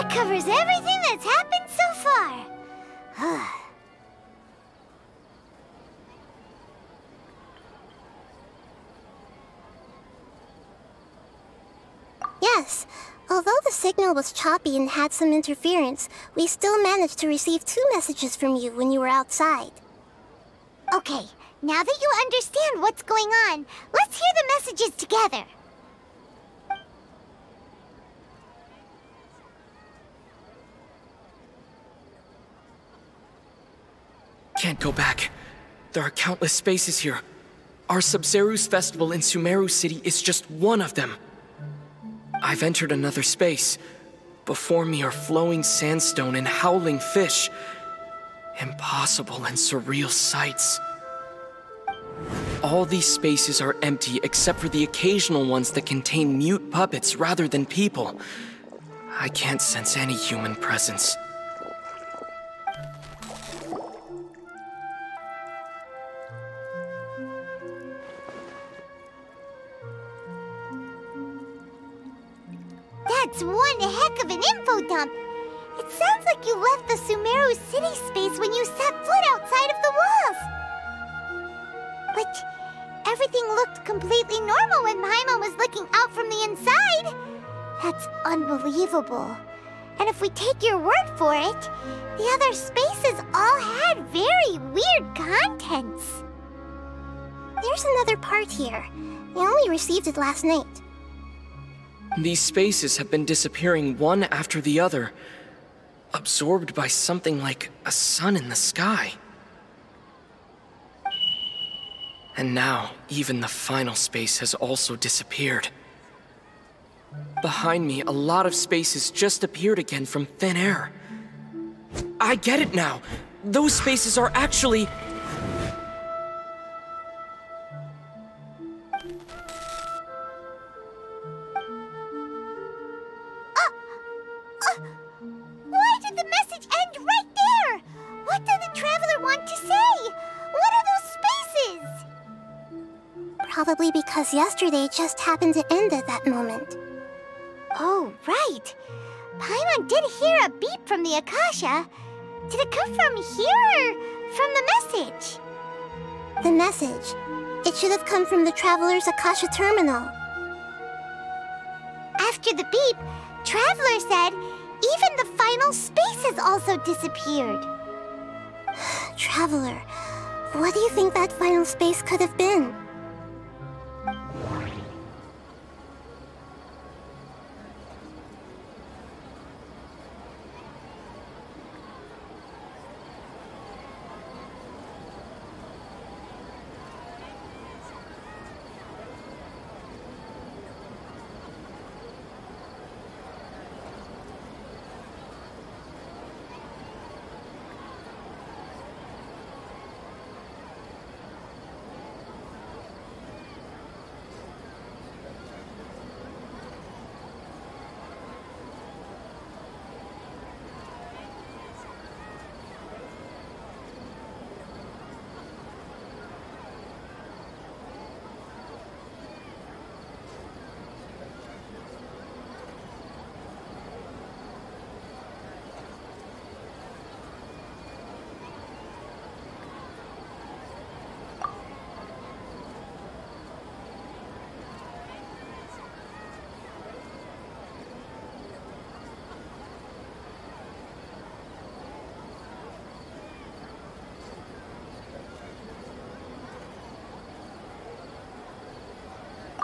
That covers everything that's happened so far. Yes. Although the signal was choppy and had some interference, we still managed to receive 2 messages from you when you were outside. Okay, now that you understand what's going on, let's hear the messages together. Can't go back. There are countless spaces here. Our Sabzeruz Festival in Sumeru City is just one of them. I've entered another space. Before me are flowing sandstone and howling fish. Impossible and surreal sights. All these spaces are empty except for the occasional ones that contain mute puppets rather than people. I can't sense any human presence. That's one heck of an info dump. It sounds like you left the Sumeru city space when you set foot outside of the walls. But everything looked completely normal when Paimon was looking out from the inside. That's unbelievable. And if we take your word for it, the other spaces all had very weird contents. There's another part here. We only received it last night. These spaces have been disappearing one after the other, absorbed by something like a sun in the sky. And now, even the final space has also disappeared. Behind me, a lot of spaces just appeared again from thin air. I get it now! Those spaces are actually... Why did the message end right there? What did the traveler want to say? What are those spaces? Probably because yesterday just happened to end at that moment. Oh, right. Paimon did hear a beep from the Akasha. Did it come from here or from the message? The message. It should have come from the Traveler's Akasha terminal. After the beep, Traveler said even the final spaces also disappeared. Traveler, what do you think that final space could have been?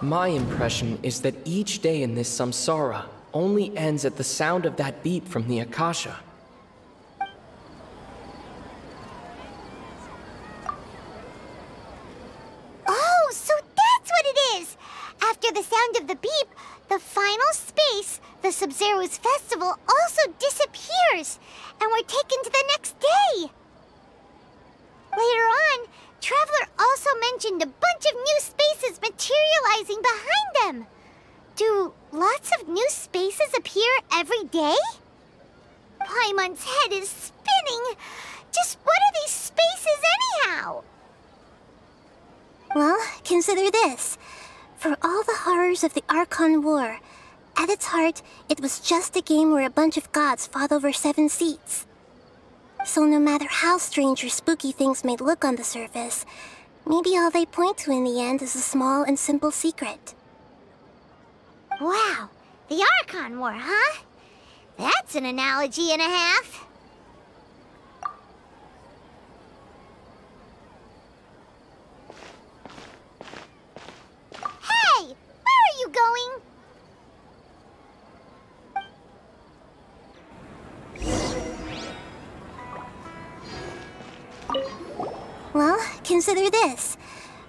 My impression is that each day in this samsara only ends at the sound of that beep from the Akasha. Oh, so that's what it is! After the sound of the beep, the final space, the Sabzeruz Festival, also disappears, and we're taken to the next day! Later on, Traveler also mentioned a bunch of new spaces materializing behind them. Do lots of new spaces appear every day? Paimon's head is spinning. Just what are these spaces anyhow? Well, consider this. For all the horrors of the Archon War, At its heart, it was just a game where a bunch of gods fought over 7 seats. So no matter how strange or spooky things may look on the surface, maybe all they point to in the end is a small and simple secret. Wow, the Archon War, huh? That's an analogy and a half. Hey! Where are you going? Well, consider this.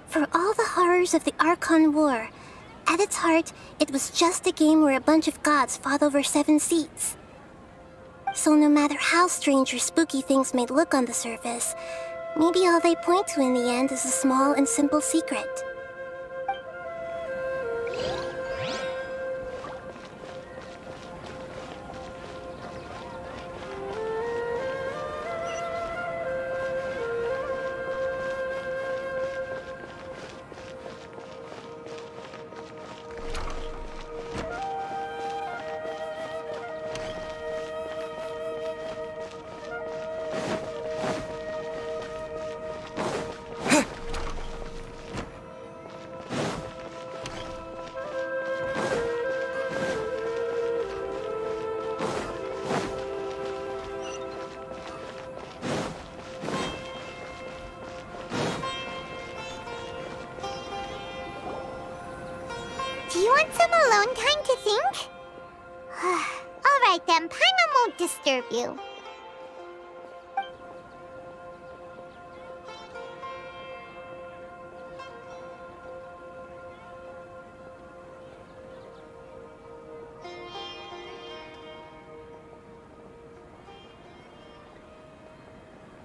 For all the horrors of the Archon War, at its heart, it was just a game where a bunch of gods fought over 7 seats. So no matter how strange or spooky things may look on the surface, maybe all they point to in the end is a small and simple secret. Do you want some alone time to think? Alright then, Paimon won't disturb you.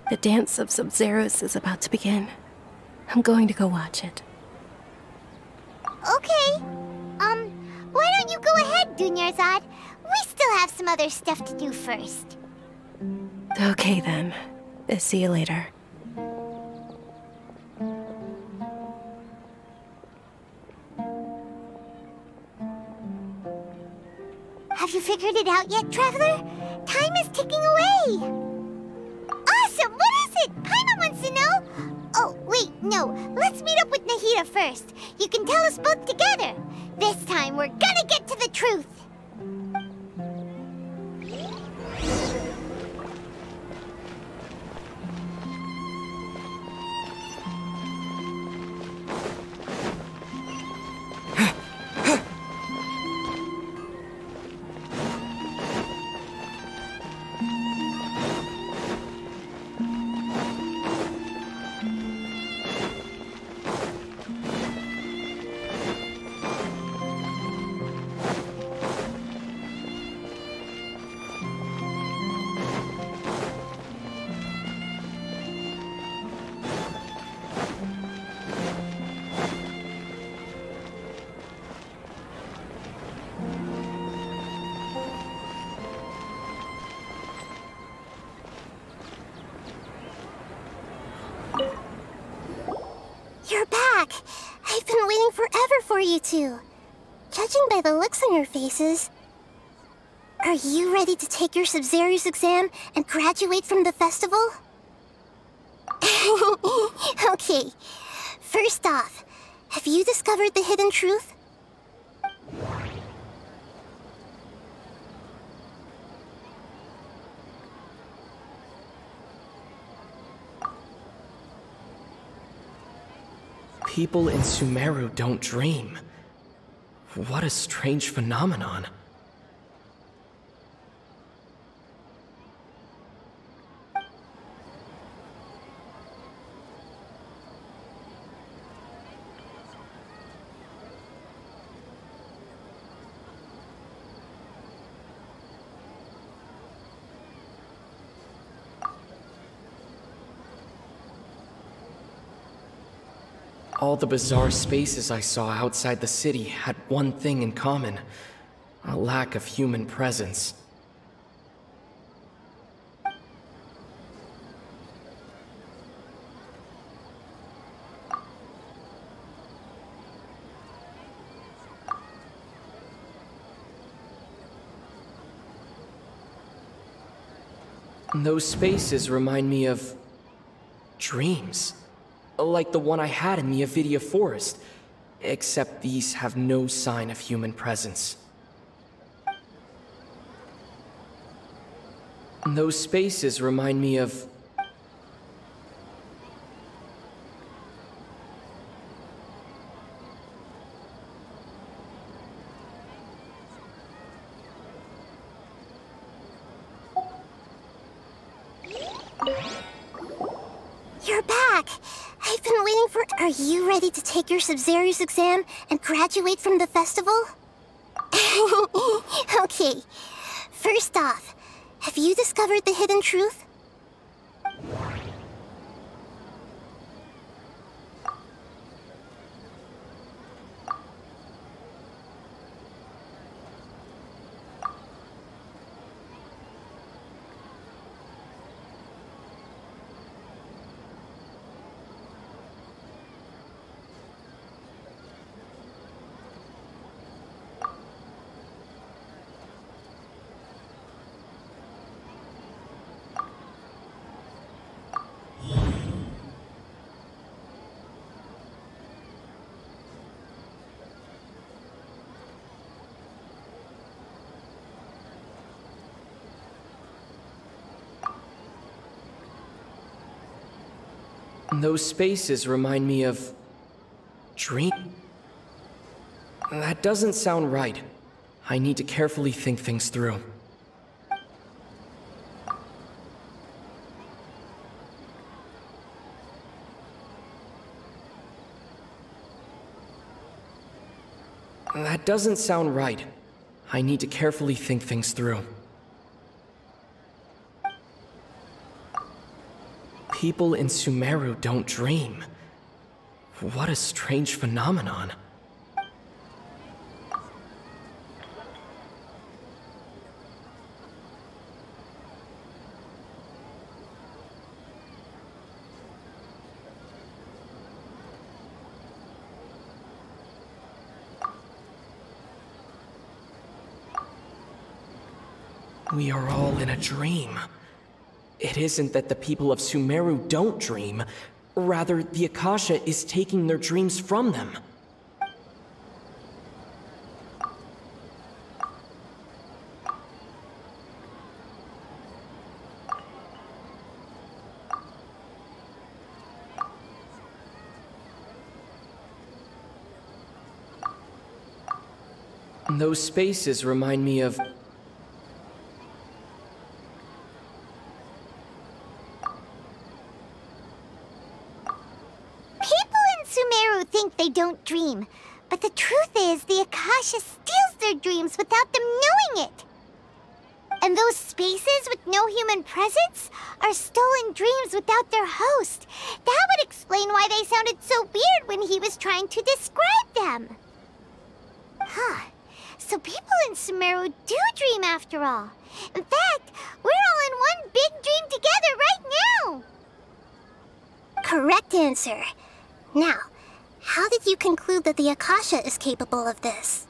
The dance of Sabzeruz is about to begin. I'm going to go watch it. Okay. Why don't you go ahead, Duneyard? We still have some other stuff to do first. Okay then. See you later. Have you figured it out yet, Traveler? Time is ticking away. Awesome! What is it? Paimon wants to know. Oh, wait, no. Let's meet up with Nahida first. You can tell us both together. This time, we're gonna get to the truth. You're back! I've been waiting forever for you two. Judging by the looks on your faces, are you ready to take your Sabzeruz exam and graduate from the festival? Okay, first off, have you discovered the hidden truth? People in Sumeru don't dream. What a strange phenomenon. All the bizarre spaces I saw outside the city had one thing in common: a lack of human presence. Those spaces remind me of dreams. Like the one I had in the Avidia Forest. Except these have no sign of human presence. Those spaces remind me of... You're back! I've been waiting for... Are you ready to take your Sabzeruz exam and graduate from the festival? Okay. First off, have you discovered the hidden truth? Those spaces remind me of... dream? That doesn't sound right. I need to carefully think things through. That doesn't sound right. I need to carefully think things through. People in Sumeru don't dream. What a strange phenomenon. We are all in a dream. It isn't that the people of Sumeru don't dream. Rather, the Akasha is taking their dreams from them. Those spaces remind me of... They don't dream, but the truth is the Akasha steals their dreams without them knowing it. And those spaces with no human presence are stolen dreams without their host. That would explain why they sounded so weird when he was trying to describe them. Huh. So people in Sumeru do dream after all. In fact, we're all in one big dream together right now. Correct answer. Now, how did you conclude that the Akasha is capable of this?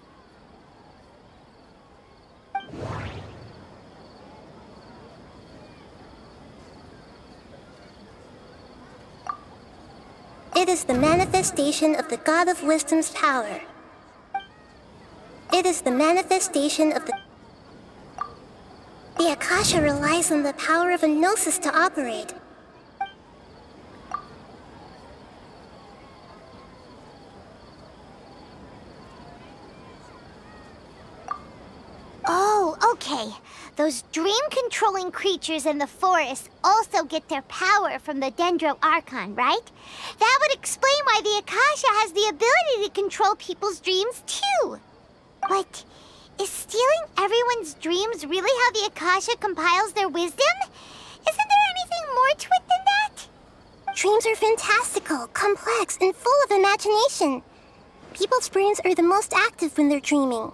It is the manifestation of the God of Wisdom's power. It is the manifestation of the... The Akasha relies on the power of a gnosis to operate. Oh, okay. Those dream-controlling creatures in the forest also get their power from the Dendro Archon, right? That would explain why the Akasha has the ability to control people's dreams, too. But is stealing everyone's dreams really how the Akasha compiles their wisdom? Isn't there anything more to it than that? Dreams are fantastical, complex, and full of imagination. People's brains are the most active when they're dreaming.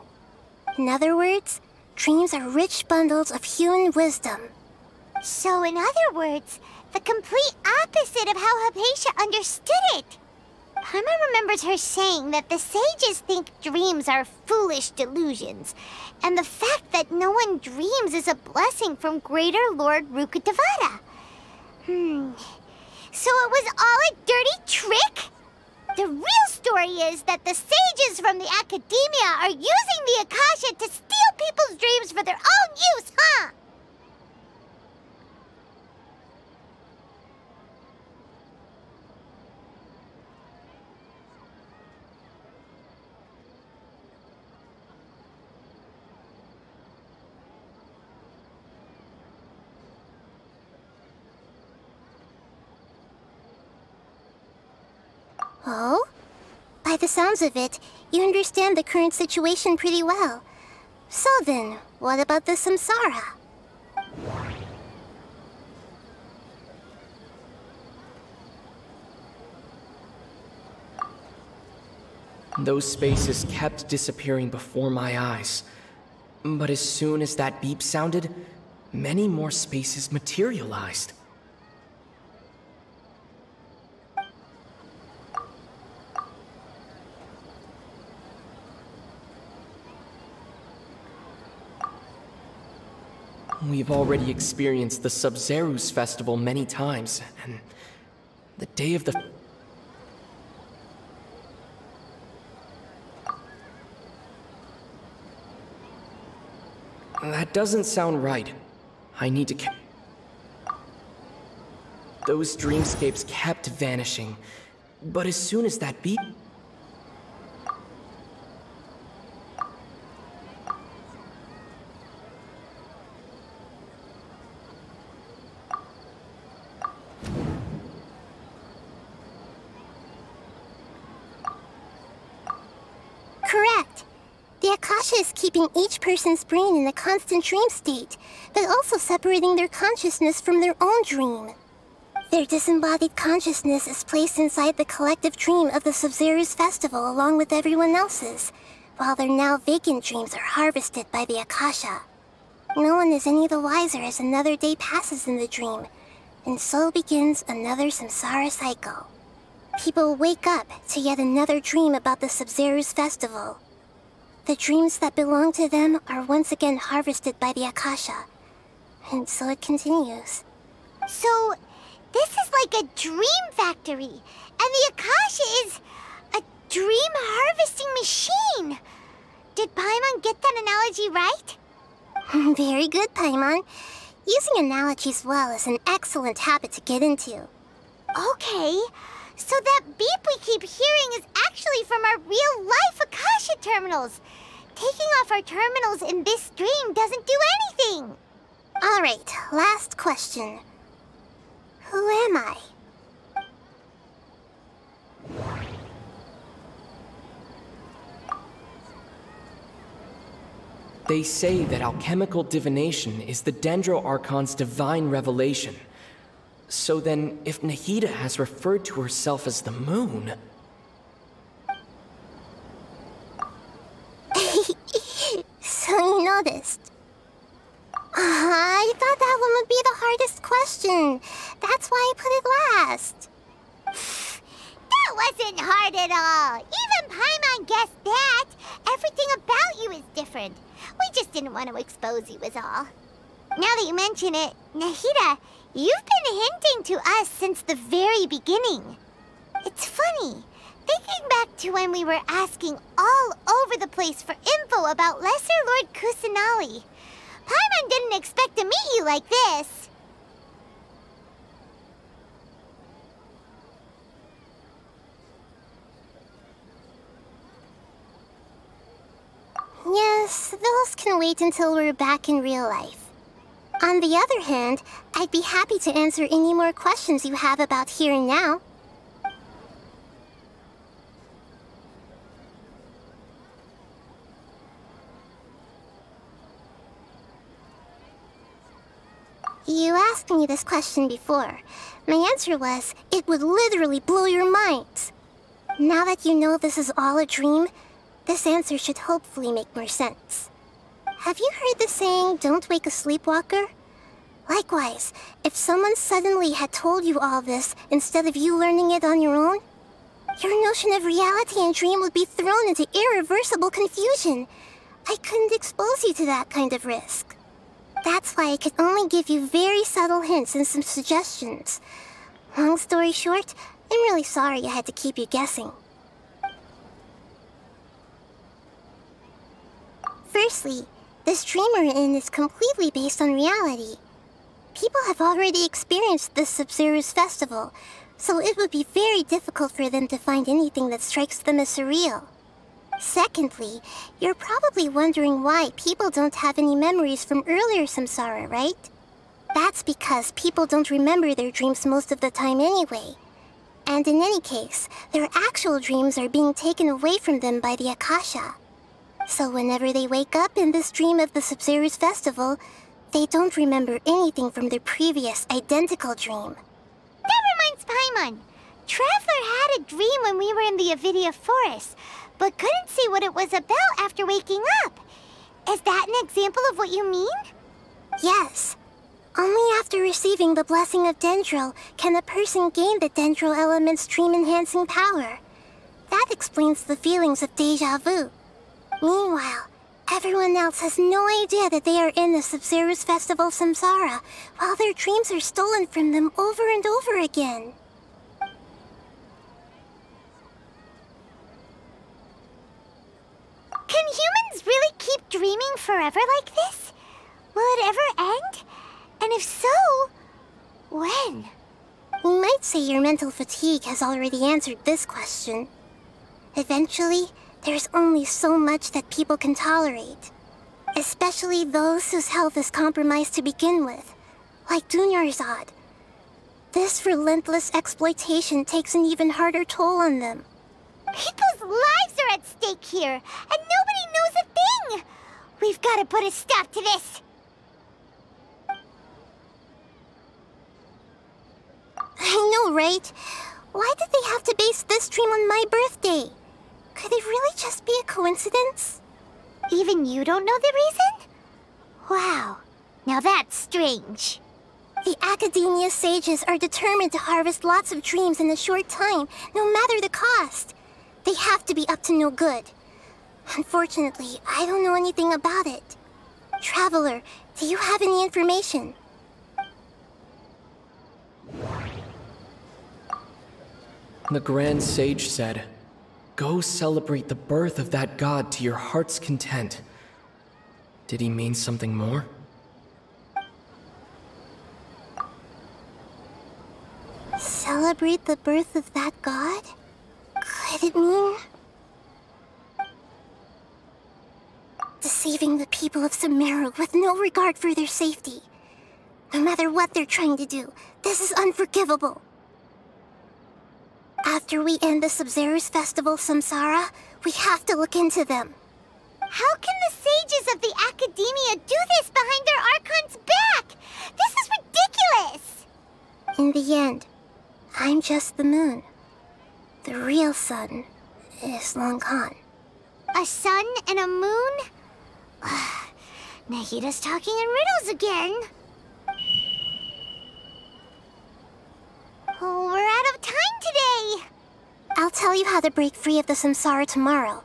In other words, dreams are rich bundles of human wisdom. So in other words, the complete opposite of how Hypatia understood it. Paimon remembers her saying that the sages think dreams are foolish delusions, and the fact that no one dreams is a blessing from Greater Lord Rukkhadevata. So it was all a dirty trick? The real story is that the sages from the academia are using the Akasha to steal people's dreams for their own use, huh? Oh? By the sounds of it, you understand the current situation pretty well. So then, what about the samsara? Those spaces kept disappearing before my eyes. But as soon as that beep sounded, many more spaces materialized. We've already experienced the Sabzeruz Festival many times, and the day of the... That doesn't sound right. I need to... Those dreamscapes kept vanishing, but as soon as that beep... Correct. The Akasha is keeping each person's brain in a constant dream state, but also separating their consciousness from their own dream. Their disembodied consciousness is placed inside the collective dream of the Sabzeruz Festival along with everyone else's, while their now vacant dreams are harvested by the Akasha. No one is any the wiser as another day passes in the dream, and so begins another samsara cycle. People wake up to yet another dream about the Sabzeruz Festival. The dreams that belong to them are once again harvested by the Akasha, and so it continues. So, this is like a dream factory, and the Akasha is a dream harvesting machine. Did Paimon get that analogy right? Very good, Paimon. Using analogies well is an excellent habit to get into. Okay, so that beep we keep hearing is actually from our real-life Akasha terminals. Taking off our terminals in this dream doesn't do anything. Alright, last question. Who am I? They say that alchemical divination is the Dendro Archon's divine revelation. So then, if Nahida has referred to herself as the moon... So you noticed. I thought that one would be the hardest question. That's why I put it last. That wasn't hard at all. Even Paimon guessed that. Everything about you is different. We just didn't want to expose you is all. Now that you mention it, Nahida, you've been hinting to us since the very beginning. It's funny, thinking back to when we were asking all over the place for info about Lesser Lord Kusanali. Paimon didn't expect to meet you like this. Yes, those can wait until we're back in real life. On the other hand, I'd be happy to answer any more questions you have about here and now. You asked me this question before. My answer was, it would literally blow your minds. Now that you know this is all a dream, this answer should hopefully make more sense. Have you heard the saying, don't wake a sleepwalker? Likewise, if someone suddenly had told you all this instead of you learning it on your own, Your notion of reality and dream would be thrown into irreversible confusion. I couldn't expose you to that kind of risk. That's why I could only give you very subtle hints and some suggestions. Long story short, I'm really sorry I had to keep you guessing. Firstly, this dream we're in is completely based on reality. People have already experienced this Sabzeruz Festival, so it would be very difficult for them to find anything that strikes them as surreal. Secondly, you're probably wondering why people don't have any memories from earlier samsara, right? That's because people don't remember their dreams most of the time anyway. And in any case, their actual dreams are being taken away from them by the Akasha. So whenever they wake up in this dream of the Sabzeruz Festival, they don't remember anything from their previous identical dream. That reminds Paimon. Traveler had a dream when we were in the Avidia Forest, but couldn't see what it was about after waking up. Is that an example of what you mean? Yes. Only after receiving the blessing of Dendril can a person gain the Dendril element's dream-enhancing power. That explains the feelings of déjà vu. Meanwhile, everyone else has no idea that they are in the Sabzeruz Festival samsara, while their dreams are stolen from them over and over again. Can humans really keep dreaming forever like this? Will it ever end? And if so, when? We might say your mental fatigue has already answered this question. Eventually, there's only so much that people can tolerate. Especially those whose health is compromised to begin with, like Duneyard. This relentless exploitation takes an even harder toll on them. People's lives are at stake here, and nobody knows a thing! We've got to put a stop to this! I know, right? Why did they have to base this dream on my birthday? Could it really just be a coincidence? Even you don't know the reason? Wow, now that's strange. The Academia sages are determined to harvest lots of dreams in a short time, no matter the cost. They have to be up to no good. Unfortunately, I don't know anything about it. Traveler, do you have any information? The Grand Sage said, "Go celebrate the birth of that god to your heart's content." Did he mean something more? Celebrate the birth of that god? Could it mean deceiving the people of Sumeru with no regard for their safety? No matter what they're trying to do, this is unforgivable. After we end the Sabzeruz Festival samsara, we have to look into them. How can the sages of the Academia do this behind their Archon's back? This is ridiculous! In the end, I'm just the moon. The real sun is long gone. A sun and a moon? Nahida's talking in riddles again. Oh, we're out of time today! I'll tell you how to break free of the samsara tomorrow.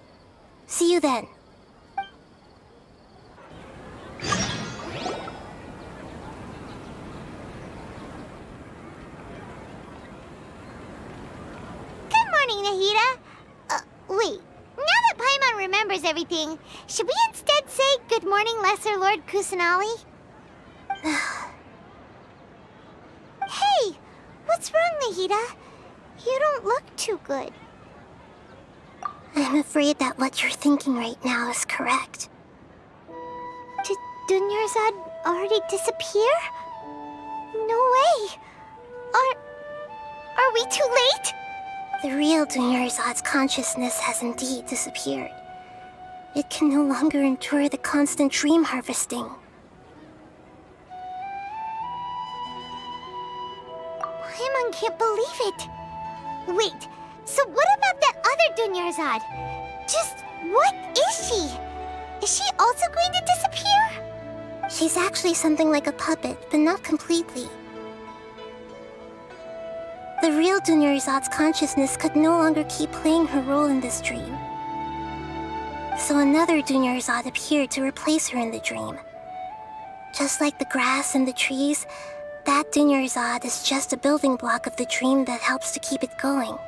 See you then. Good morning, Nahida. Wait. Now that Paimon remembers everything, should we instead say good morning, Lesser Lord Kusanali? Hey! What's wrong, Nahida? You don't look too good. I'm afraid that what you're thinking right now is correct. Did Duneyard already disappear? No way! Are we too late? The real Duneyard's consciousness has indeed disappeared. It can no longer endure the constant dream harvesting. Paimon can't believe it. Wait, so what about that other Duneyard? Just what is she? Is she also going to disappear? She's actually something like a puppet, but not completely. The The real Duneyard's consciousness could no longer keep playing her role in this dream. So another Duneyard appeared to replace her in the dream. Just like the grass and the trees, that Duneyard is just a building block of the dream that helps to keep it going.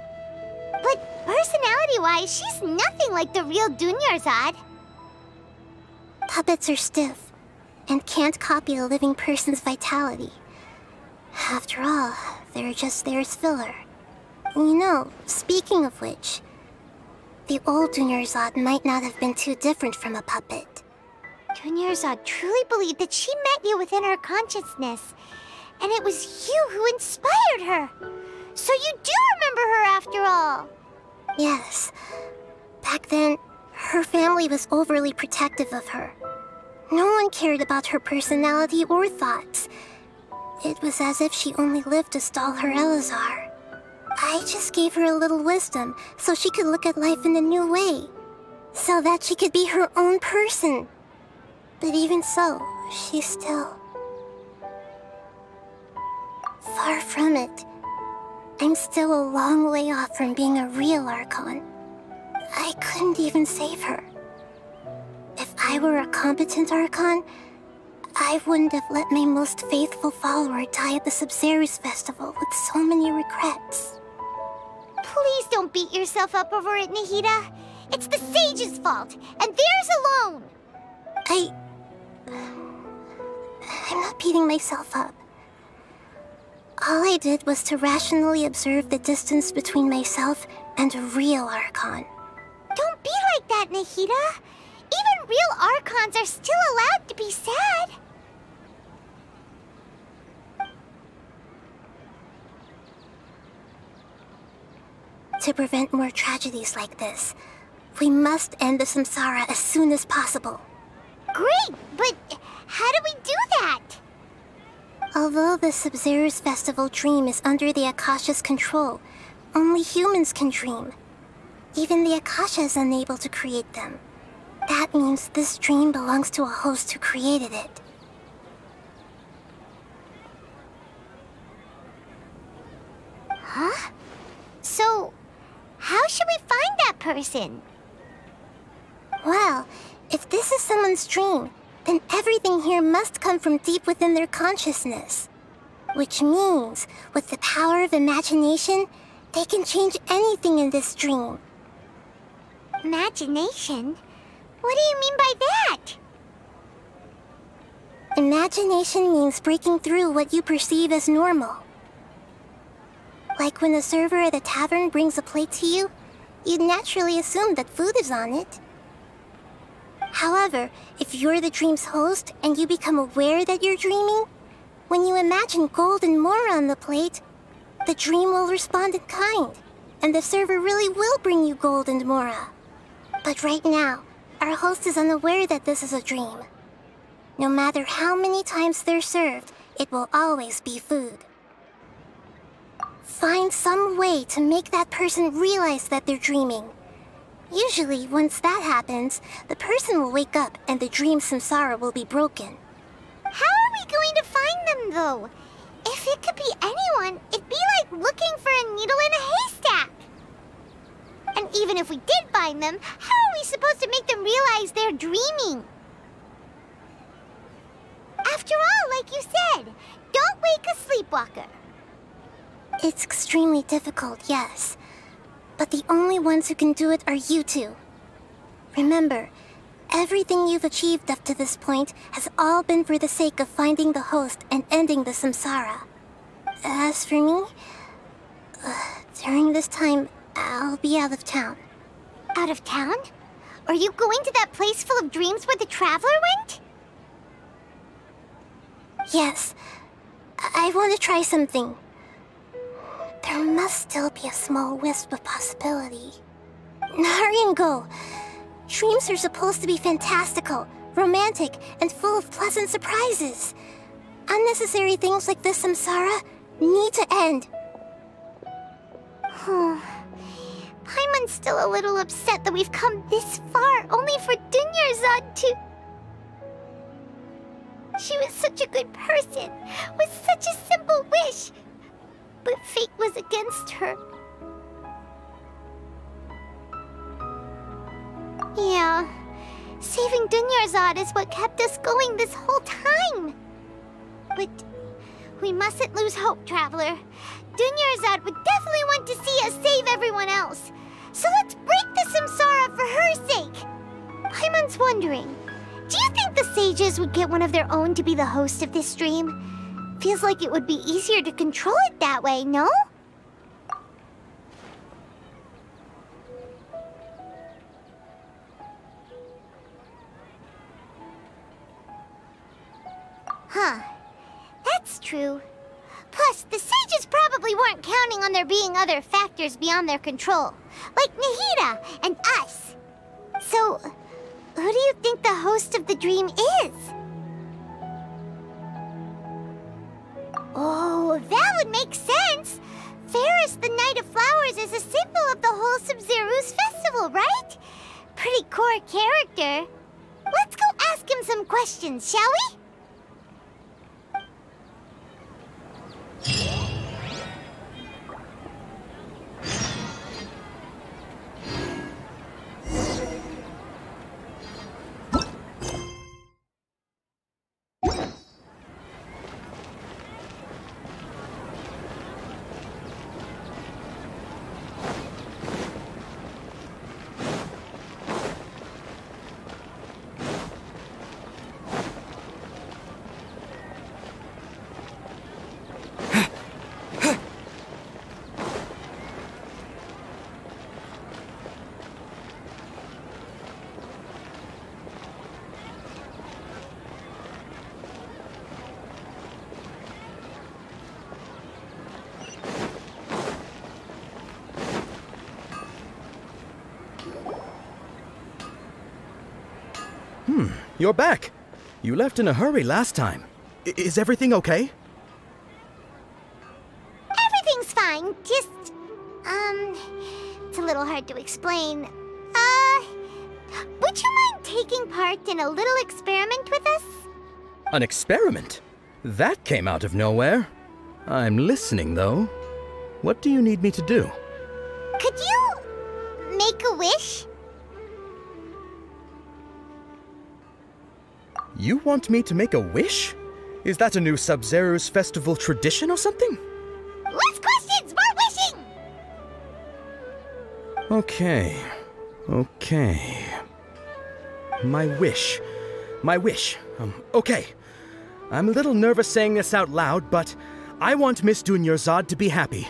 But personality-wise, she's nothing like the real Duneyard. Puppets are stiff and can't copy a living person's vitality. After all, they're just there as filler. You know, speaking of which, the old Duneyard might not have been too different from a puppet. Duneyard truly believed that she met you within her consciousness, and it was you who inspired her. So you do remember her after all. Yes. Back then, her family was overly protective of her. No one cared about her personality or thoughts. It was as if she only lived to stall her Elazar. I just gave her a little wisdom so she could look at life in a new way, so that she could be her own person. But even so, she's still... far from it. I'm still a long way off from being a real Archon. I couldn't even save her. If I were a competent Archon, I wouldn't have let my most faithful follower die at the Sabzeruz Festival with so many regrets. Please don't beat yourself up over it, Nahida. It's the Sage's fault, and theirs alone. I'm not beating myself up. All I did was to rationally observe the distance between myself and a real Archon. Don't be like that, Nahida. Even real Archons are still allowed to be sad. To prevent more tragedies like this, we must end the samsara as soon as possible. Great, but how do we do that? Although the Sabzeruz Festival dream is under the Akasha's control, only humans can dream. Even the Akasha is unable to create them. That means this dream belongs to a host who created it. Huh? So, how should we find that person? Well, if this is someone's dream, then everything here must come from deep within their consciousness. Which means, with the power of imagination, they can change anything in this dream. Imagination? What do you mean by that? Imagination means breaking through what you perceive as normal. Like when the server at a tavern brings a plate to you, you'd naturally assume that food is on it. However, if you're the dream's host and you become aware that you're dreaming, when you imagine gold and more on the plate, the dream will respond in kind, and the server really will bring you gold and mora. But right now, our host is unaware that this is a dream. No matter how many times they're served, it will always be food. Find some way to make that person realize that they're dreaming. Usually, once that happens, the person will wake up and the dream samsara will be broken. How are we going to find them, though? If it could be anyone, it'd be like looking for a needle in a haystack. And even if we did find them, how are we supposed to make them realize they're dreaming? After all, like you said, don't wake a sleepwalker. It's extremely difficult, yes. But the only ones who can do it are you two. Remember, everything you've achieved up to this point has all been for the sake of finding the host and ending the samsara. As for me, during this time, I'll be out of town. Out of town? Are you going to that place full of dreams where the Traveler went? Yes. I want to try something. There must still be a small wisp of possibility. Hurry and go. Dreams are supposed to be fantastical, romantic, and full of pleasant surprises. Unnecessary things like this samsara need to end. I'm still a little upset that we've come this far only for Duneyard to... She was such a good person, with such a simple wish. But fate was against her. Yeah, saving Duneyard is what kept us going this whole time. But we mustn't lose hope, Traveler. Duneyard would definitely want to see us save everyone else. So let's break the samsara for her sake. Paimon's wondering, do you think the sages would get one of their own to be the host of this dream? Feels like it would be easier to control it that way, no? Huh. That's true. Plus, the sages probably weren't counting on there being other factors beyond their control, like Nahida and us. So, who do you think the host of the dream is? Oh, that would make sense. Ferris, the Knight of Flowers, is a symbol of the whole Sabzeruz Festival, right? Pretty core character. Let's go ask him some questions, shall we? You're back. You left in a hurry last time. Is everything okay? Everything's fine. Just, it's a little hard to explain. Would you mind taking part in a little experiment with us? An experiment? That came out of nowhere. I'm listening, though. What do you need me to do? Could you make a wish? You want me to make a wish? Is that a new Sabzeruz Festival tradition or something? Less questions, more wishing! Okay. My wish. Okay. I'm a little nervous saying this out loud, but I want Miss Duneyard to be happy.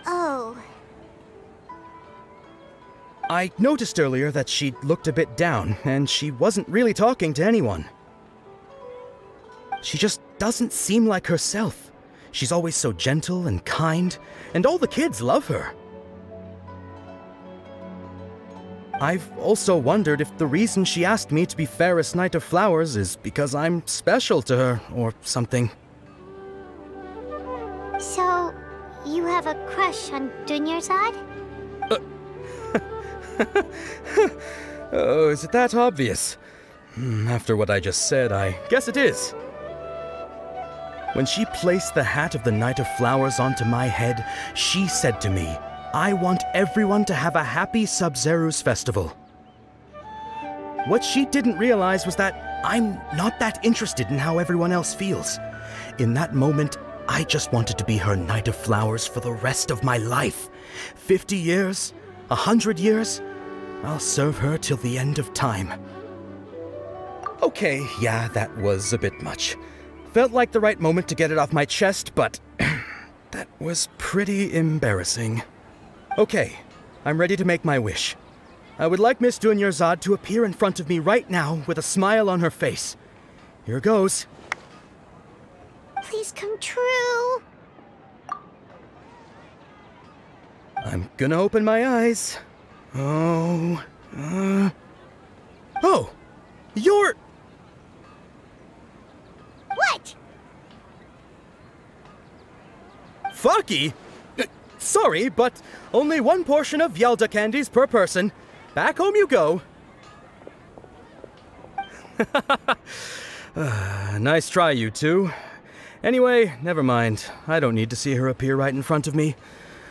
Oh. I noticed earlier that she looked a bit down, and she wasn't really talking to anyone. She just doesn't seem like herself. She's always so gentle and kind, and all the kids love her. I've also wondered if the reason she asked me to be Fairest Knight of Flowers is because I'm special to her, or something. So, you have a crush on Duneyard? Oh, is it that obvious? After what I just said, I guess it is. When she placed the hat of the Knight of Flowers onto my head, she said to me, I want everyone to have a happy Sabzeruz Festival. What she didn't realize was that I'm not that interested in how everyone else feels. In that moment, I just wanted to be her Knight of Flowers for the rest of my life. 50 years? 100 years? I'll serve her till the end of time. Okay, yeah, that was a bit much. Felt like the right moment to get it off my chest, but that was pretty embarrassing. Okay, I'm ready to make my wish. I would like Miss Duneyard to appear in front of me right now with a smile on her face. Here goes. Please come true. I'm gonna open my eyes. Oh, you're... What? Fucky? Sorry, but only one portion of Yalda candies per person. Back home you go. Nice try, you two. Anyway, never mind. I don't need to see her appear right in front of me.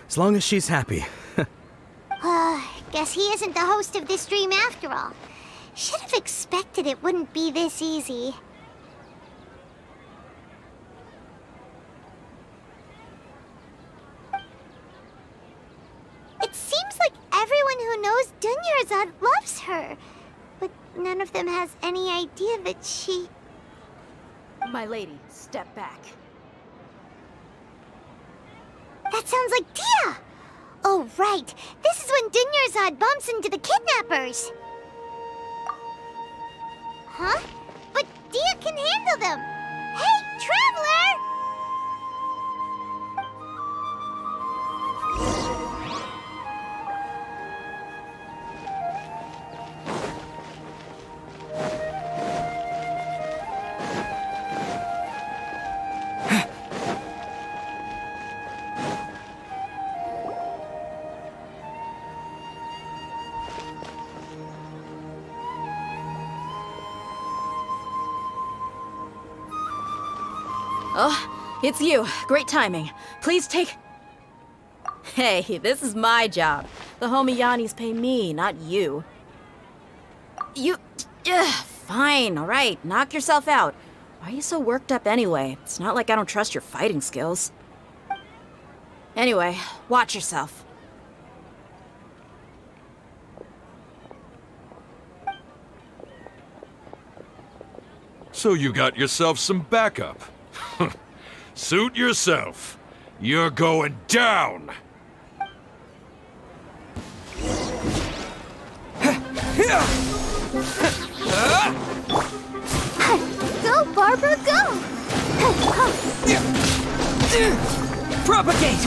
As long as she's happy. Guess he isn't the host of this dream after all. Should have expected it wouldn't be this easy. It seems like everyone who knows Duneyard loves her. But none of them has any idea that she... My lady, step back. That sounds like Dia! Oh, right. This is when Duneyard bumps into the kidnappers. Huh? But Dia can handle them. Hey, Traveler! Oh, it's you. Great timing. Please take... Hey, this is my job. The homie Yanni's pay me, not you. You... fine, alright. Knock yourself out. Why are you so worked up anyway? It's not like I don't trust your fighting skills. Anyway, watch yourself. So you got yourself some backup. Suit yourself. You're going down! Go, Barbara, go! Propagate!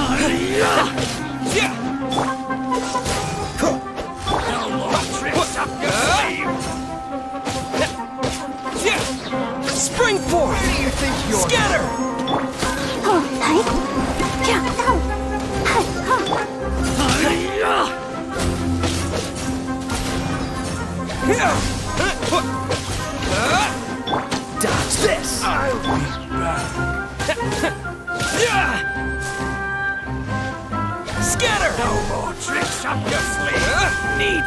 No more tricks up your sleeve! Spring forth! Where do you think you're... Scatter! Dodge this! I'll be back. Scatter! No more tricks up your sleeve! Need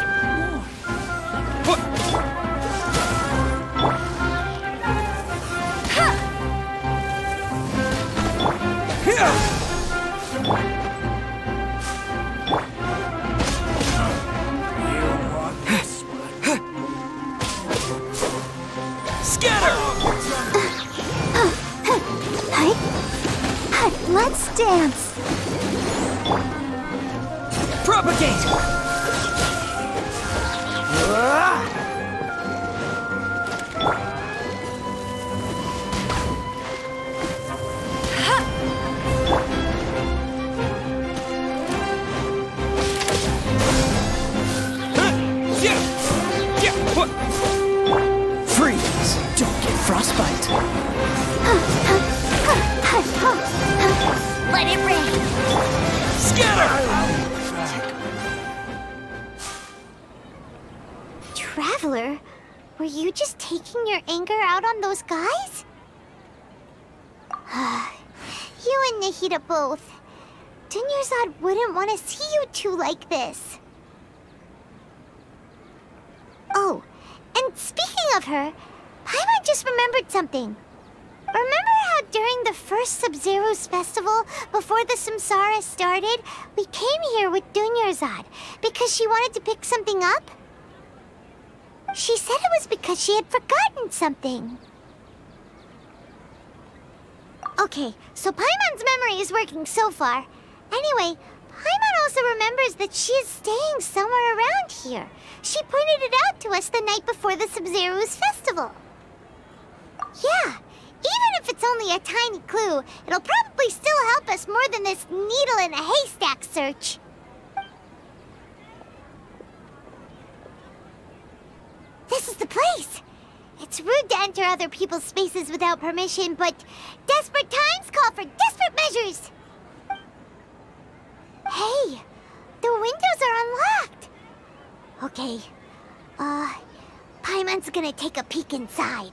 Let's dance. Propagate! Freeze! Don't get frostbite. Let it rain! Scatter! Traveler, were you just taking your anger out on those guys? You and Nahida both. Duneyard wouldn't want to see you two like this. Oh, and speaking of her, Paimon just remembered something. Remember how during the first Sabzeruz Festival, before the Samsara started, we came here with Duneyard because she wanted to pick something up? She said it was because she had forgotten something. Okay, so Paimon's memory is working so far. Anyway, Paimon also remembers that she is staying somewhere around here. She pointed it out to us the night before the Sabzeruz Festival. Yeah. Even if it's only a tiny clue, it'll probably still help us more than this needle in a haystack search. This is the place. It's rude to enter other people's spaces without permission, but desperate times call for desperate measures. Hey, the windows are unlocked. Okay, Paimon's gonna take a peek inside.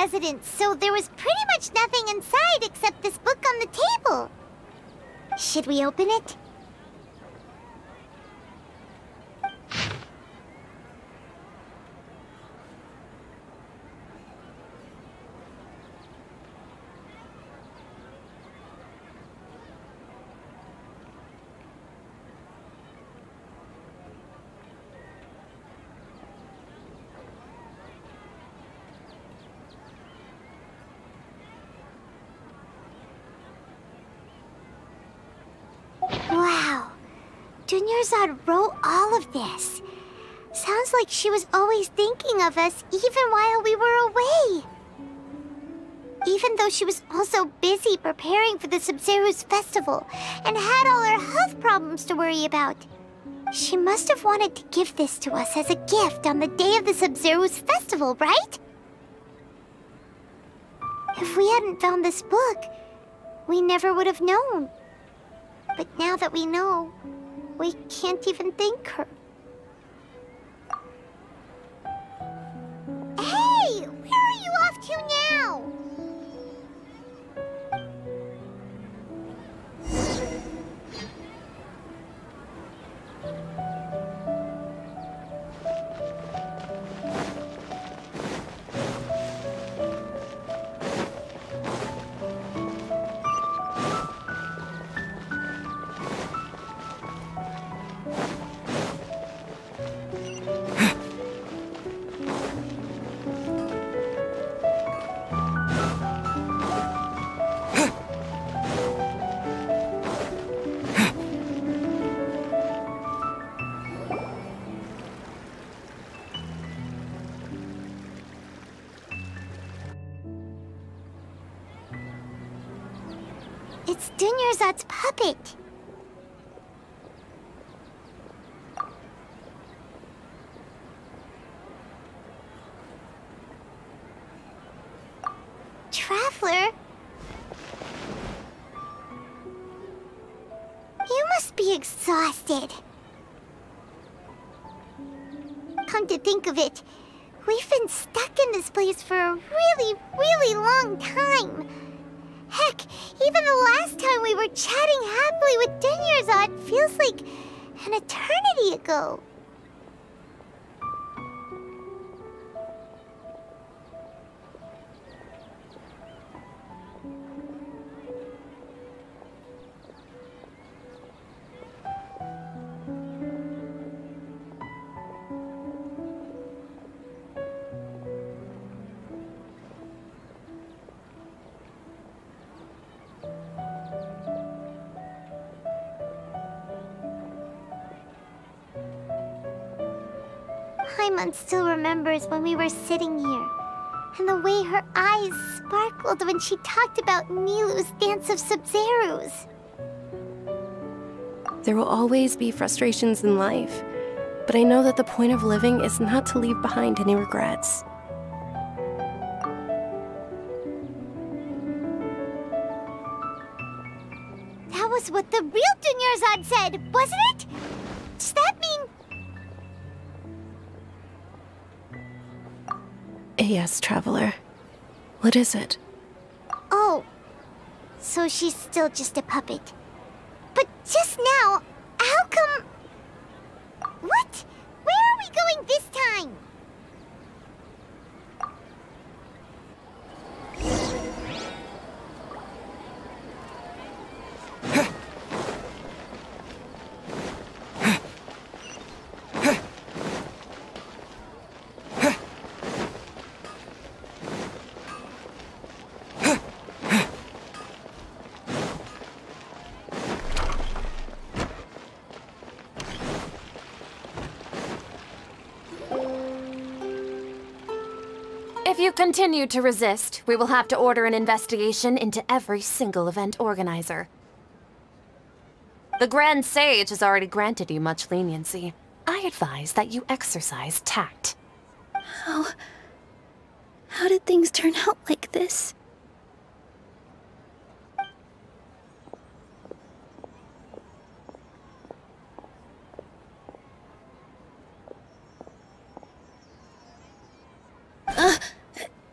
residence, so there was pretty much nothing inside except this book on the table. Should we open it? Wow, Duneyard wrote all of this. Sounds like she was always thinking of us even while we were away. Even though she was also busy preparing for the Sabzeruz Festival and had all her health problems to worry about. She must have wanted to give this to us as a gift on the day of the Sabzeruz Festival, right? If we hadn't found this book, we never would have known. But now that we know, we can't even thank her. Hey! Where are you off to now? It's Duneyard's puppet. Traveler? You must be exhausted. Come to think of it, we've been stuck in this place for a really, really long time. Heck, even the last time we were chatting happily with Duneyard feels like an eternity ago. Paimon still remembers when we were sitting here, and the way her eyes sparkled when she talked about Nilu's Dance of Sabzeruz. There will always be frustrations in life, but I know that the point of living is not to leave behind any regrets. That was what the real Duneyard said, wasn't it? Does that mean... Yes, Traveler. What is it? Oh, so she's still just a puppet. But just now, how come... What? Where are we going this time? If you continue to resist, we will have to order an investigation into every single event organizer. The Grand Sage has already granted you much leniency. I advise that you exercise tact. How did things turn out like this?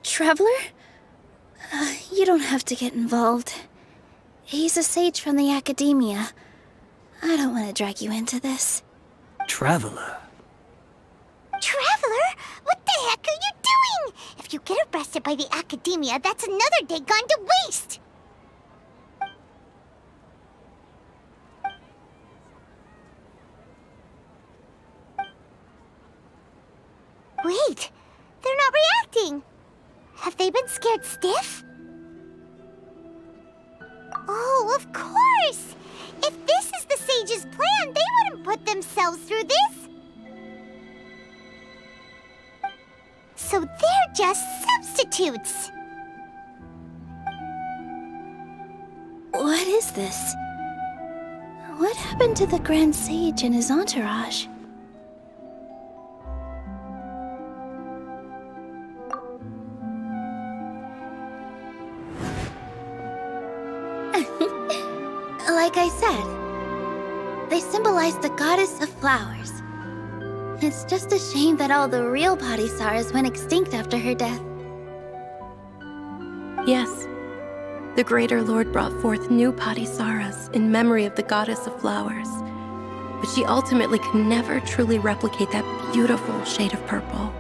Traveler? You don't have to get involved. He's a sage from the academia. I don't want to drag you into this. Traveler. Traveler? What the heck are you doing? If you get arrested by the academia, that's another day gone to waste! Wait, they're not reacting. Have they been scared stiff? Oh, of course! If this is the sage's plan, they wouldn't put themselves through this. So they're just substitutes. What is this? What happened to the Grand Sage and his entourage? Like I said, they symbolize the goddess of flowers. It's just a shame that all the real Padisaras went extinct after her death. Yes. The Greater Lord brought forth new Padisaras in memory of the goddess of flowers. But she ultimately could never truly replicate that beautiful shade of purple.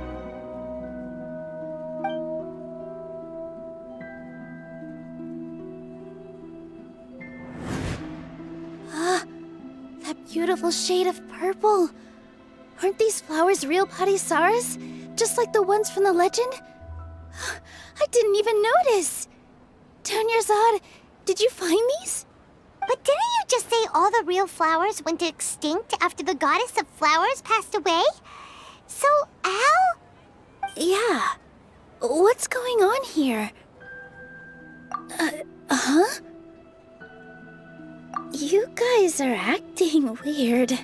Beautiful shade of purple. Aren't these flowers real Padisaras? Just like the ones from the legend? I didn't even notice. Duneyard, did you find these? But didn't you just say all the real flowers went extinct after the goddess of flowers passed away? So, Al? Yeah. What's going on here? Huh? You guys are acting weird.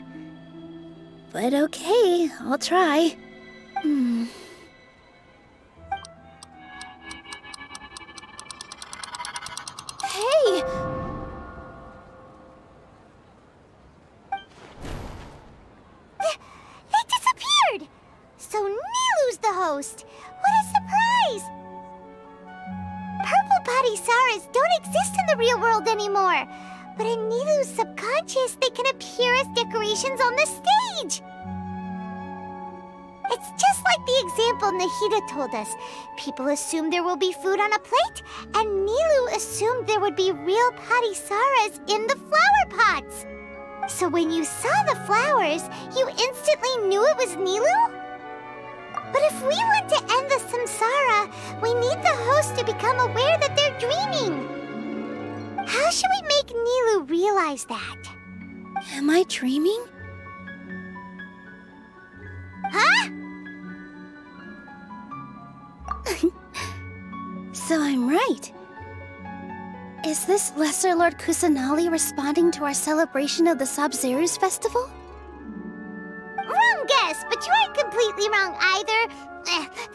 But okay, I'll try. Hey! They disappeared! So Nilu's the host. What a surprise! Purple Padisaras don't exist in the real world anymore. But in Nilu's subconscious, they can appear as decorations on the stage! It's just like the example Nahida told us. People assume there will be food on a plate, and Nilu assumed there would be real Padisaras in the flower pots. So when you saw the flowers, you instantly knew it was Nilu? But if we want to end the samsara, we need the host to become aware that they're dreaming. How should we make Nilu realize that? Am I dreaming? Huh? So I'm right. Is this Lesser Lord Kusanali responding to our celebration of the Sabzeruz Festival? Wrong guess, but you aren't completely wrong either.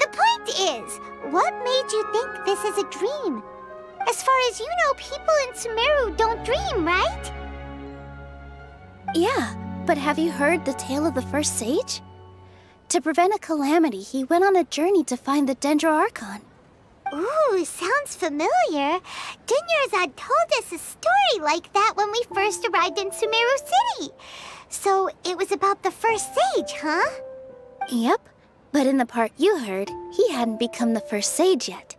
The point is, what made you think this is a dream? As far as you know, people in Sumeru don't dream, right? Yeah, but have you heard the tale of the first sage? To prevent a calamity, he went on a journey to find the Dendroarchon. Ooh, sounds familiar. Duneyard told us a story like that when we first arrived in Sumeru City. So it was about the first sage, huh? Yep, but in the part you heard, he hadn't become the first sage yet.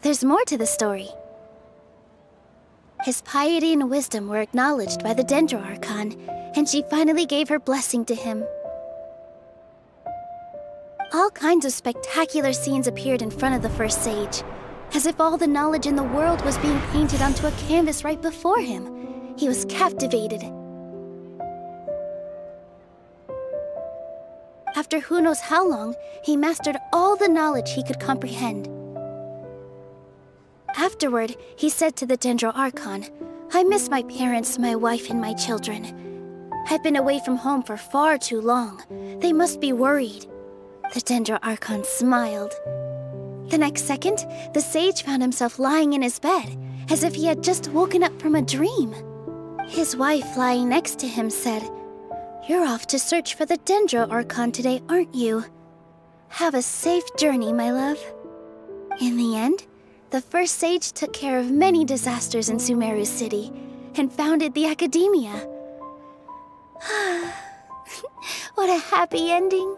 There's more to the story. His piety and wisdom were acknowledged by the Dendroarchon, and she finally gave her blessing to him. All kinds of spectacular scenes appeared in front of the first sage, as if all the knowledge in the world was being painted onto a canvas right before him. He was captivated. After who knows how long, he mastered all the knowledge he could comprehend. Afterward, he said to the Dendroarchon, "I miss my parents, my wife, and my children. I've been away from home for far too long. They must be worried." The Dendroarchon smiled. The next second, the sage found himself lying in his bed, as if he had just woken up from a dream. His wife, lying next to him, said, "You're off to search for the Dendroarchon today, aren't you? Have a safe journey, my love." In the end, The first sage took care of many disasters in Sumeru City and founded the academia. What a happy ending.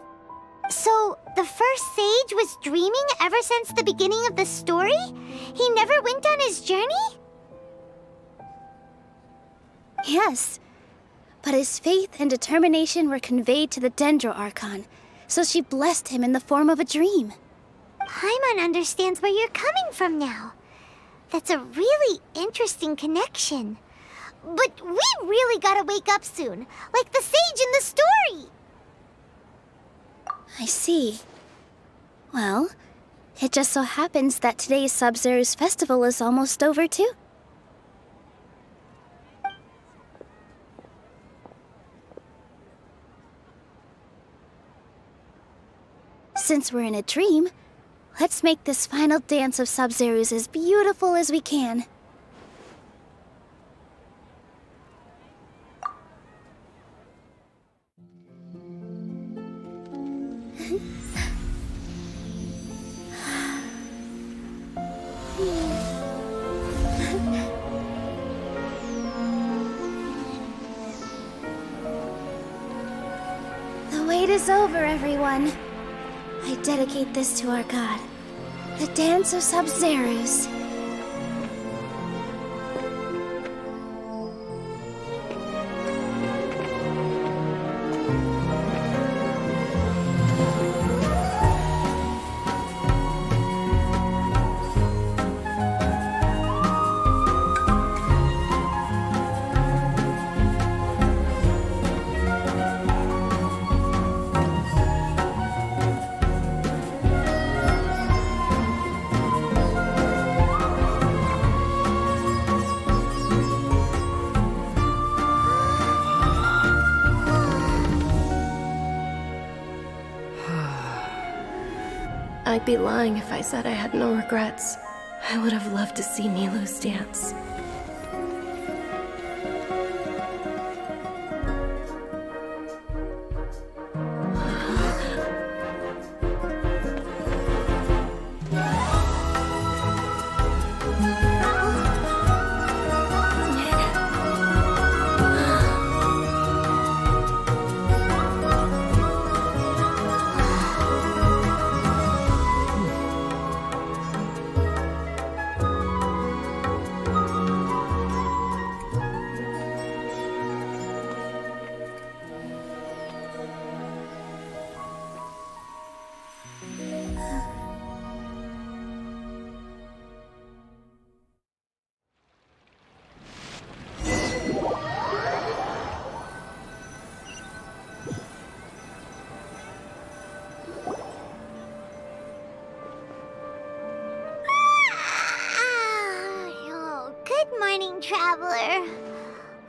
So, the first sage was dreaming ever since the beginning of the story? He never went on his journey? Yes, but his faith and determination were conveyed to the Dendro Archon, so she blessed him in the form of a dream. Paimon understands where you're coming from now. That's a really interesting connection. But we really gotta wake up soon, like the sage in the story! I see. Well, it just so happens that today's Sabzeruz Festival is almost over too. Since we're in a dream, let's make this final dance of Sabzeruz as beautiful as we can. The wait is over, everyone. I dedicate this to our god, the dance of Sabzeruz. I'd be lying if I said I had no regrets. I would have loved to see Nilou's dance. Traveler.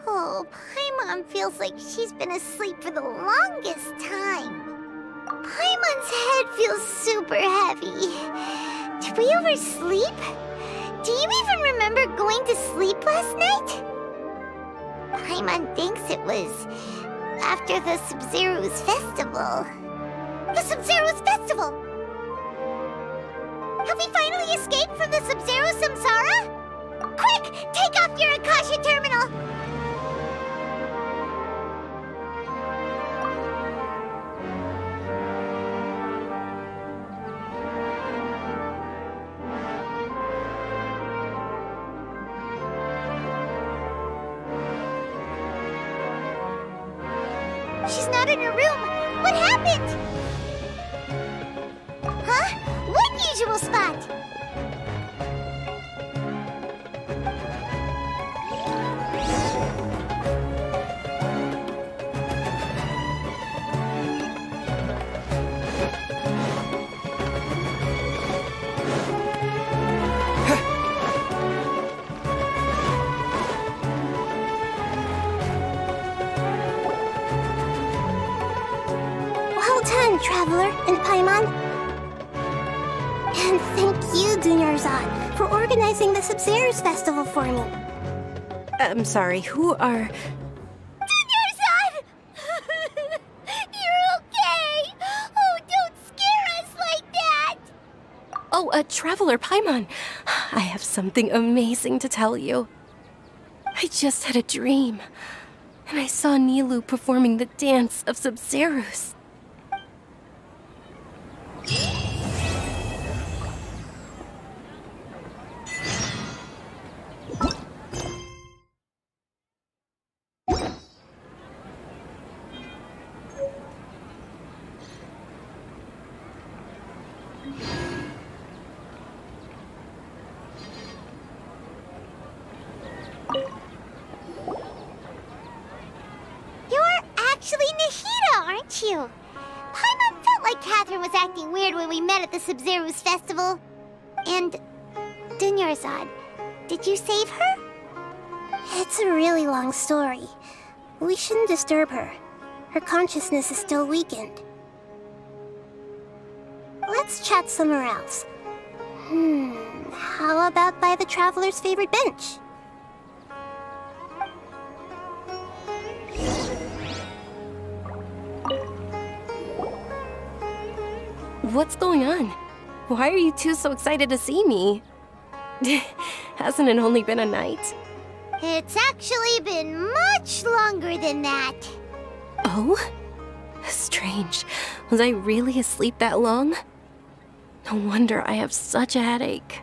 Oh, Paimon feels like she's been asleep for the longest time. Paimon's head feels super heavy. Did we oversleep? Do you even remember going to sleep last night? Paimon thinks it was after the Sabzeruz Festival. The Sabzeruz Festival! Have we finally escaped from the Sabzeruz Samsara? Quick! Take off your Akasha terminal! She's not in her room! What happened? Huh? What usual spot? Traveler and Paimon. And thank you, Duneyard, for organizing the Sabzeruz Festival for me. I'm sorry, who are... Duneyard! You're okay! Oh, don't scare us like that! Oh, a Traveler, Paimon. I have something amazing to tell you. I just had a dream, and I saw Nilou performing the dance of Sabzeruz. You. Paimon felt like Catherine was acting weird when we met at the Sabzeruz Festival. And Duneyard, did you save her? It's a really long story. We shouldn't disturb her. Her consciousness is still weakened. Let's chat somewhere else. How about by the Traveler's favorite bench? What's going on? Why are you two so excited to see me? Hasn't it only been a night? It's actually been much longer than that. Oh? Strange. Was I really asleep that long? No wonder I have such a headache.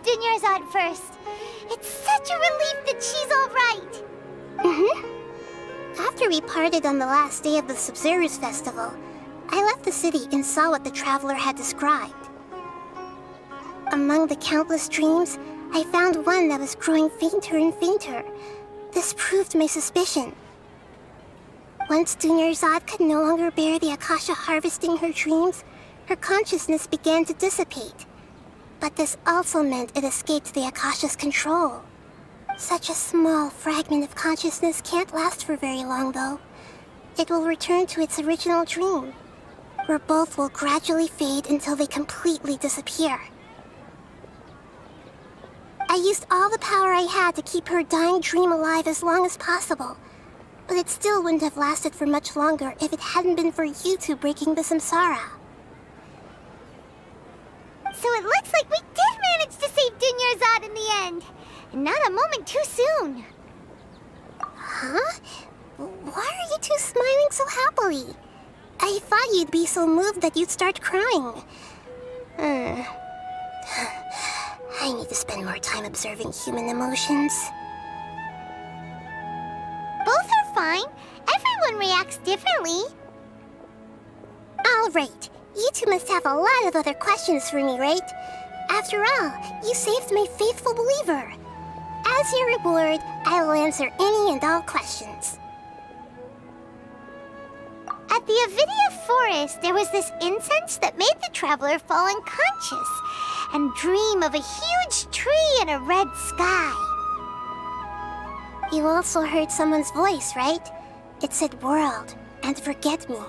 Duneyard first. It's such a relief that she's all right. After we parted on the last day of the Sabzeruz Festival, I left the city and saw what the Traveler had described. Among the countless dreams, I found one that was growing fainter and fainter. This proved my suspicion. Once Duneyard could no longer bear the Akasha harvesting her dreams, her consciousness began to dissipate. But this also meant it escaped the Akasha's control. Such a small fragment of consciousness can't last for very long, though. It will return to its original dream, where both will gradually fade until they completely disappear. I used all the power I had to keep her dying dream alive as long as possible, but it still wouldn't have lasted for much longer if it hadn't been for you two breaking the samsara. So it looks like we did manage to save Duneyard in the end. And not a moment too soon. Huh? Why are you two smiling so happily? I thought you'd be so moved that you'd start crying. I need to spend more time observing human emotions. Both are fine. Everyone reacts differently. All right. You two must have a lot of other questions for me, right? After all, you saved my faithful believer. As your reward, I will answer any and all questions. At the Avidia Forest, there was this incense that made the Traveler fall unconscious and dream of a huge tree and a red sky. You also heard someone's voice, right? It said world and forget me.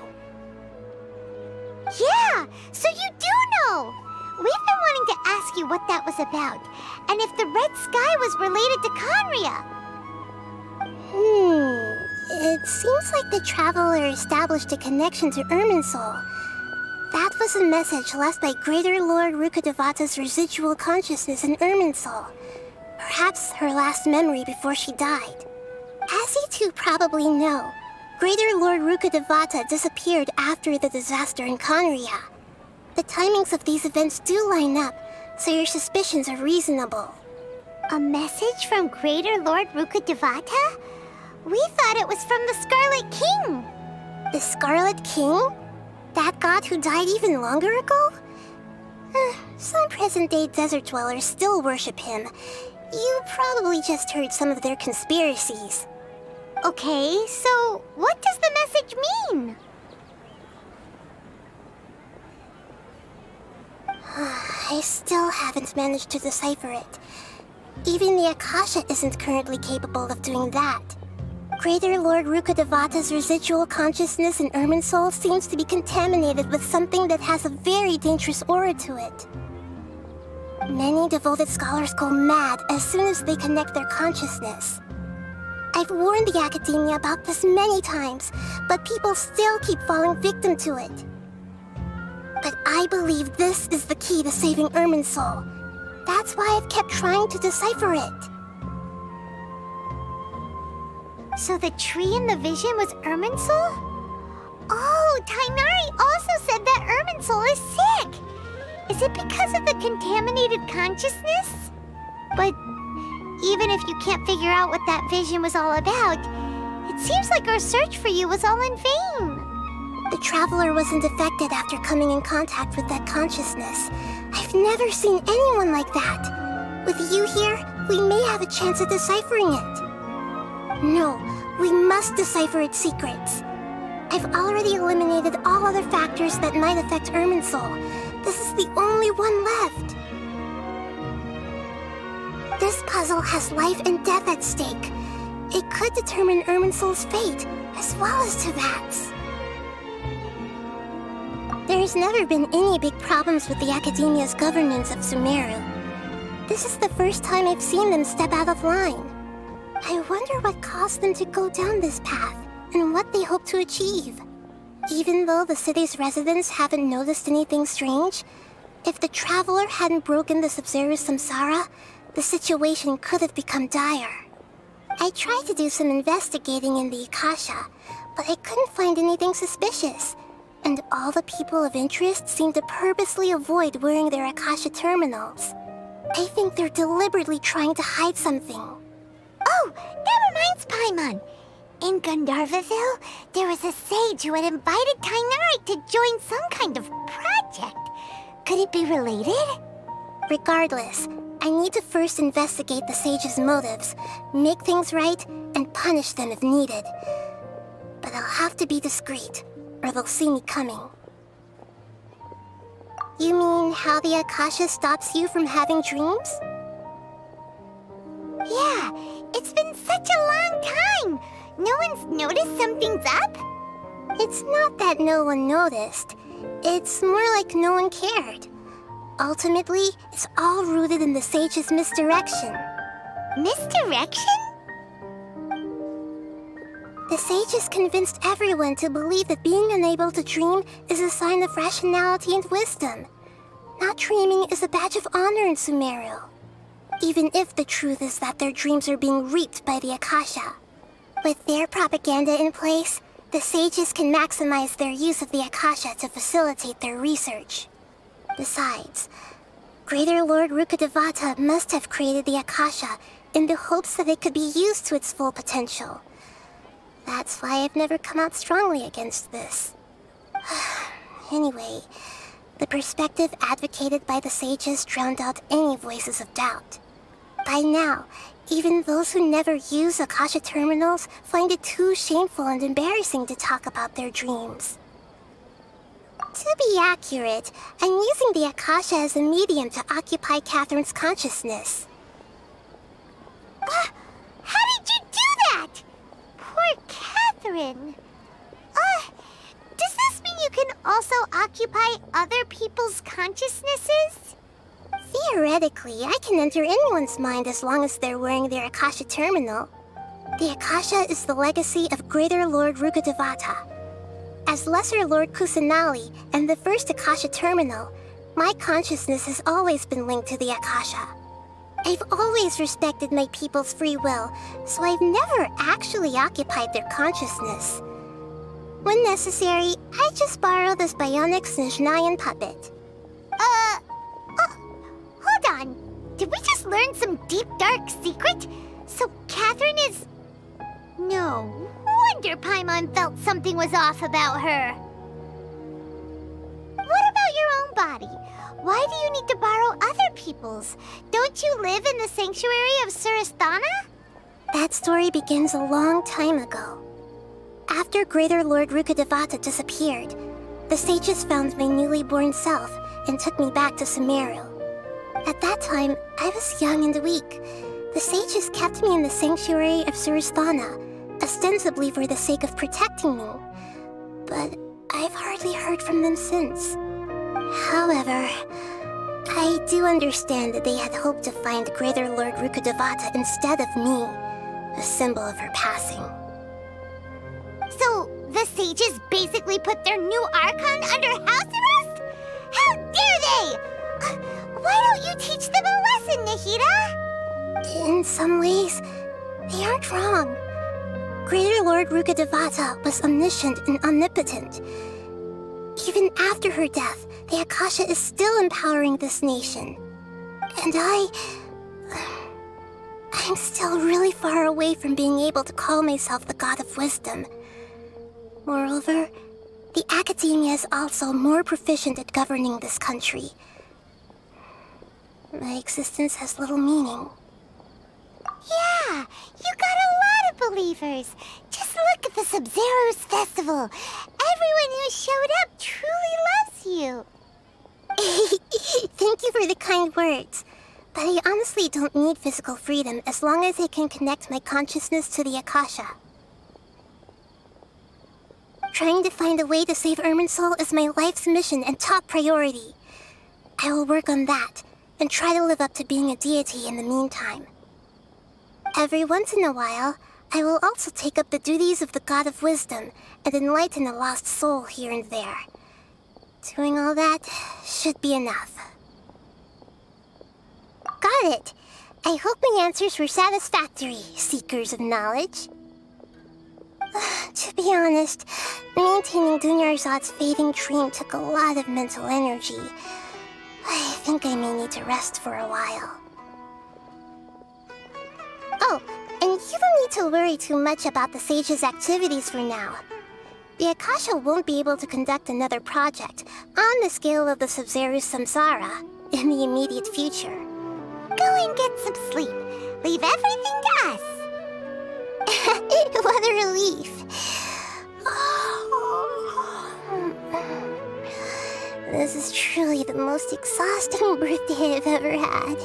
Yeah, so you do know! We've been wanting to ask you what that was about, and if the red sky was related to Khaenri'ah. It seems like the Traveler established a connection to Irminsul. That was a message left by Greater Lord Rukkhadevata's residual consciousness in Irminsul. Perhaps her last memory before she died. As you two probably know, Greater Lord Rukkhadevata disappeared after the disaster in Khaenri'ah. The timings of these events do line up, so your suspicions are reasonable. A message from Greater Lord Rukkhadevata? We thought it was from the Scarlet King. The Scarlet King? That god who died even longer ago? Some present-day desert dwellers still worship him. You probably just heard some of their conspiracies. Okay, so what does the message mean? I still haven't managed to decipher it. Even the Akasha isn't currently capable of doing that. Greater Lord Rukkhadevata's residual consciousness in Irminsul seems to be contaminated with something that has a very dangerous aura to it. Many devoted scholars go mad as soon as they connect their consciousness. I've warned the Academia about this many times, but people still keep falling victim to it. But I believe this is the key to saving Irminsul. That's why I've kept trying to decipher it. So the tree in the vision was Irminsul? Oh, Tighnari also said that Irminsul is sick! Is it because of the contaminated consciousness? But even if you can't figure out what that vision was all about, it seems like our search for you was all in vain. The traveler wasn't affected after coming in contact with that consciousness. I've never seen anyone like that. With you here, we may have a chance at deciphering it. No, we must decipher its secrets. I've already eliminated all other factors that might affect Irminsul. This is the only one left. This puzzle has life and death at stake. It could determine Irminsul's fate, as well as Teyvat's. There's never been any big problems with the Academia's governance of Sumeru. This is the first time I've seen them step out of line. I wonder what caused them to go down this path, and what they hope to achieve. Even though the city's residents haven't noticed anything strange, if the traveler hadn't broken the Sabzeruz samsara, the situation could have become dire. I tried to do some investigating in the Akasha, but I couldn't find anything suspicious. And all the people of interest seem to purposely avoid wearing their Akasha terminals. I think they're deliberately trying to hide something. Oh, that reminds Paimon. In Gandharvaville, there was a sage who had invited Tighnari to join some kind of project. Could it be related? Regardless, I need to first investigate the sage's motives, make things right, and punish them if needed. But I'll have to be discreet, or they'll see me coming. You mean how the Akasha stops you from having dreams? Yeah, it's been such a long time. No one's noticed something's up? It's not that no one noticed. It's more like no one cared. Ultimately, it's all rooted in the sage's misdirection. Misdirection? The sage has convinced everyone to believe that being unable to dream is a sign of rationality and wisdom. Not dreaming is a badge of honor in Sumeru. Even if the truth is that their dreams are being reaped by the Akasha. With their propaganda in place, the sages can maximize their use of the Akasha to facilitate their research. Besides, Greater Lord Rukkhadevata must have created the Akasha in the hopes that it could be used to its full potential. That's why I've never come out strongly against this. Anyway, the perspective advocated by the sages drowned out any voices of doubt. By now, even those who never use Akasha terminals find it too shameful and embarrassing to talk about their dreams. To be accurate, I'm using the Akasha as a medium to occupy Catherine's consciousness. How did you do that? Poor Catherine. Does this mean you can also occupy other people's consciousnesses? Theoretically, I can enter anyone's mind as long as they're wearing their Akasha terminal. The Akasha is the legacy of Greater Lord Rukkhadevata. As Lesser Lord Kusanali and the first Akasha terminal, my consciousness has always been linked to the Akasha. I've always respected my people's free will, so I've never actually occupied their consciousness. When necessary, I just borrow this bionic Snezhnayan puppet. Hold on. Did we just learn some deep, dark secret? So Catherine is... No wonder Paimon felt something was off about her. What about your own body? Why do you need to borrow other people's? Don't you live in the sanctuary of Surasthana? That story begins a long time ago. After Greater Lord Rukkhadevata disappeared, the sages found my newly born self and took me back to Sumeru. At that time, I was young and weak. The sages kept me in the sanctuary of Surasthana, ostensibly for the sake of protecting me. But I've hardly heard from them since. However, I do understand that they had hoped to find Greater Lord Rukkhadevata instead of me, a symbol of her passing. So, the sages basically put their new Archon under house arrest? How dare they! Why don't you teach them a lesson, Nahida? In some ways, they aren't wrong. Greater Lord Rukkhadevata was omniscient and omnipotent. Even after her death, the Akasha is still empowering this nation. And I'm still really far away from being able to call myself the God of Wisdom. Moreover, the Academia is also more proficient at governing this country. My existence has little meaning. Yeah, you got a lot of believers. Just look at the Sabzeruz Festival. Everyone who showed up truly loves you. Thank you for the kind words. But I honestly don't need physical freedom as long as I can connect my consciousness to the Akasha. Trying to find a way to save Irminsul is my life's mission and top priority. I will work on that, and try to live up to being a deity in the meantime. Every once in a while, I will also take up the duties of the God of Wisdom and enlighten a lost soul here and there. Doing all that should be enough. Got it! I hope my answers were satisfactory, seekers of knowledge. To be honest, maintaining Duneyard's fading dream took a lot of mental energy. I think I may need to rest for a while. Oh, and you don't need to worry too much about the sage's activities for now. The Akasha won't be able to conduct another project on the scale of the Sabzeruz Samsara in the immediate future. Go and get some sleep. Leave everything to us. What a relief. This is truly the most exhausting birthday I've ever had.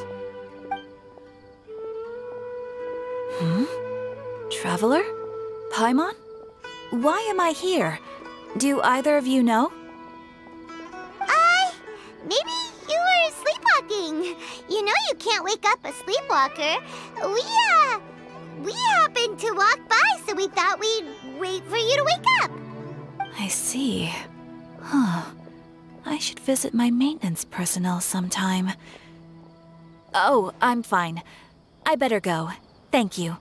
Traveler? Paimon? Why am I here? Do either of you know? Maybe you were sleepwalking. You know you can't wake up a sleepwalker. We happened to walk by, so we thought we'd wait for you to wake up. I see. Huh. I should visit my maintenance personnel sometime. Oh, I'm fine. I better go. Thank you.